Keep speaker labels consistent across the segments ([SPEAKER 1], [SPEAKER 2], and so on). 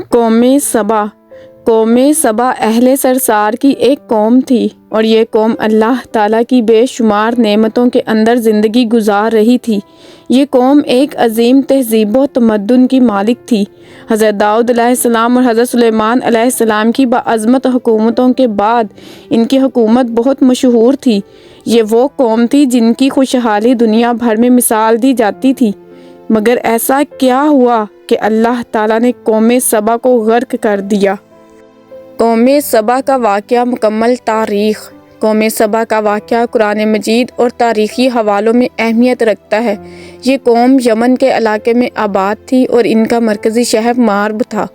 [SPEAKER 1] قوم سبا اہل سرسار کی ایک قوم تھی، اور یہ قوم اللہ تعالیٰ کی بے شمار نعمتوں کے اندر زندگی گزار رہی تھی۔ یہ قوم ایک عظیم تہذیب و تمدن کی مالک تھی۔ حضرت داؤد علیہ السلام اور حضرت سلیمان علیہ السلام کی باعظمت حکومتوں کے بعد ان کی حکومت بہت مشہور تھی۔ یہ وہ قوم تھی جن کی خوشحالی دنیا بھر میں مثال دی جاتی تھی، مگر ایسا کیا ہوا کہ اللہ تعالیٰ نے قوم سبا کو غرق کر دیا۔ قوم سبا کا واقعہ۔ مکمل تاریخ۔ قوم سبا کا واقعہ قرآن مجید اور تاریخی حوالوں میں اہمیت رکھتا ہے۔ یہ قوم یمن کے علاقے میں آباد تھی اور ان کا مرکزی شہر مارب تھا۔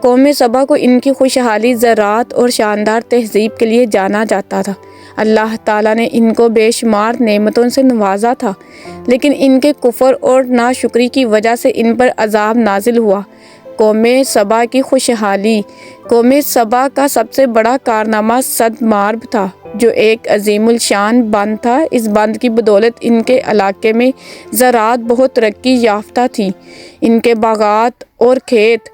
[SPEAKER 1] قوم سبا کو ان کی خوشحالی، زراعت اور شاندار تہذیب کے لیے جانا جاتا تھا۔ اللہ تعالیٰ نے ان کو بے شمار نعمتوں سے نوازا تھا، لیکن ان کے کفر اور ناشکری کی وجہ سے ان پر عذاب نازل ہوا۔ قوم سبا کی خوشحالی۔ قوم سبا کا سب سے بڑا کارنامہ سد مارب تھا، جو ایک عظیم الشان بند تھا۔ اس بند کی بدولت ان کے علاقے میں زراعت بہت ترقی یافتہ تھی۔ ان کے باغات اور کھیت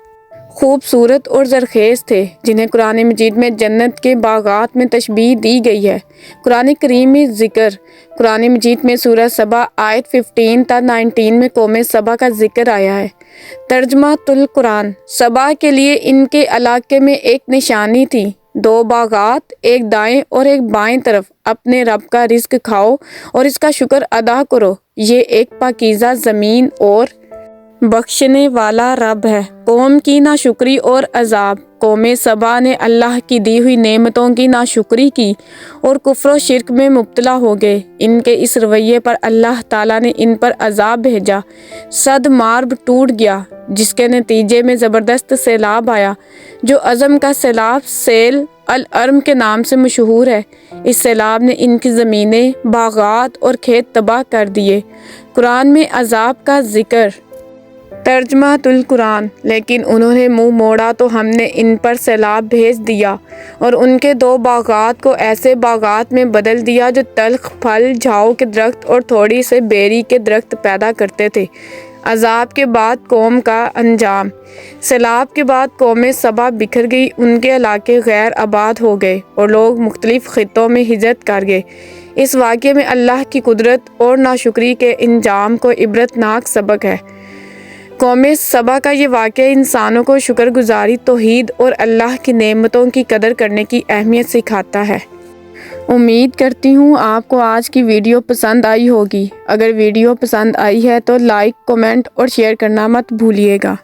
[SPEAKER 1] خوبصورت اور زرخیز تھے، جنہیں قرآن مجید میں جنت کے باغات میں تشبیہ دی گئی ہے۔ قرآن کریم میں ذکر۔ قرآن مجید میں سورہ سبا آیت 15 تا 19 میں قوم سبا کا ذکر آیا ہے۔ ترجمہ القرآن۔ سبا کے لیے ان کے علاقے میں ایک نشانی تھی۔ 2 باغات، ایک دائیں اور ایک بائیں طرف۔ اپنے رب کا رزق کھاؤ اور اس کا شکر ادا کرو، یہ ایک پاکیزہ زمین اور بخشنے والا رب ہے۔ قوم کی ناشکری اور عذاب۔ قوم سبا نے اللہ کی دی ہوئی نعمتوں کی ناشکری کی اور کفر و شرک میں مبتلا ہو گئے۔ ان کے اس رویے پر اللہ تعالیٰ نے ان پر عذاب بھیجا۔ سد مارب ٹوٹ گیا، جس کے نتیجے میں زبردست سیلاب آیا، جو عظم کا سیلاب سیل الارم کے نام سے مشہور ہے۔ اس سیلاب نے ان کی زمینیں، باغات اور کھیت تباہ کر دیے۔ قرآن میں عذاب کا ذکر۔ ترجمہ القرآن۔ لیکن انہوں نے منہ موڑا تو ہم نے ان پر سیلاب بھیج دیا اور ان کے 2 باغات کو ایسے باغات میں بدل دیا جو تلخ پھل، جھاؤ کے درخت اور تھوڑی سے بیری کے درخت پیدا کرتے تھے۔ عذاب کے بعد قوم کا انجام۔ سیلاب کے بعد قوم سبا بکھر گئی، ان کے علاقے غیر آباد ہو گئے اور لوگ مختلف خطوں میں ہجرت کر گئے۔ اس واقعے میں اللہ کی قدرت اور ناشکری کے انجام کو عبرتناک سبق ہے۔ قوم سبا کا یہ واقعہ انسانوں کو شکر گزاری، توحید اور اللہ کی نعمتوں کی قدر کرنے کی اہمیت سکھاتا ہے۔ امید کرتی ہوں آپ کو آج کی ویڈیو پسند آئی ہوگی۔ اگر ویڈیو پسند آئی ہے تو لائک، کمنٹ اور شیئر کرنا مت بھولیے گا۔